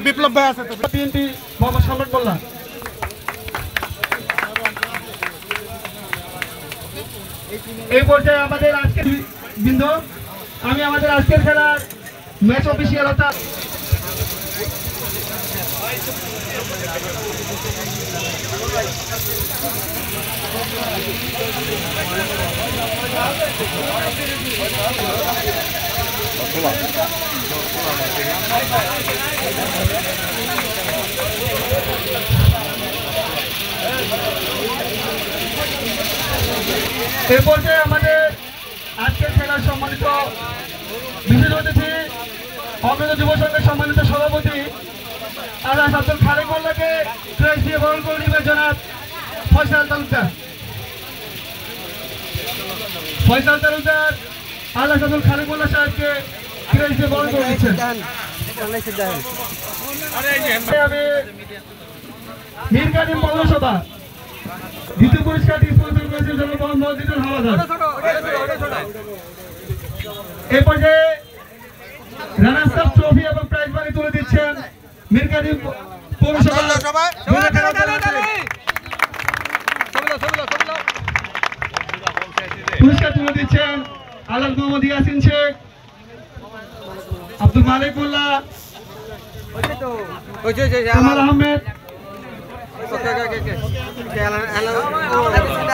বিপ্লব ভাই আছে তো বিএনপি মোহাম্মদ সম্রাট মোল্লা। এই পর্যায়ে আমাদের আজকের বিন্দু আমি আমাদের আজকের খেলার ম্যাচ অফিসিয়াল অর্থাৎ এই পর্যায়ে আমাদের আজকের খেলার সম্মানিত বিশেষ অতিথি অগ্রণী যুব সংঘের সম্মানিত সভাপতি আল্লাহ আব্দুল খালেক মোল্লাকে ক্রেস দিয়ে বরণ করে নেবেন জনাব ফয়সাল তালুকদার। ফয়সাল তালুকদার আল্লাহ আব্দুল খালেক মোল্লা সাহেবকে ক্রেস দিয়ে বরণ করে দিচ্ছেন। আমি মীর কাদিম পৌরসভা দ্বিতীয় পুরস্কারটি স্পন্সর করেছেন জনাব মজিদুল হাওলাদার। এই পর্যায়ে রানার্স আপ ট্রফি এবং প্রাইজ মানি তুলে দিচ্ছেন মীর কাদিম পৌরসভা পুরস্কার তুলে দিচ্ছেন আলম মোহাম্মদ ইয়াসিন শেখ, আব্দুল মালিক মোল্লা, কামাল আহমেদ।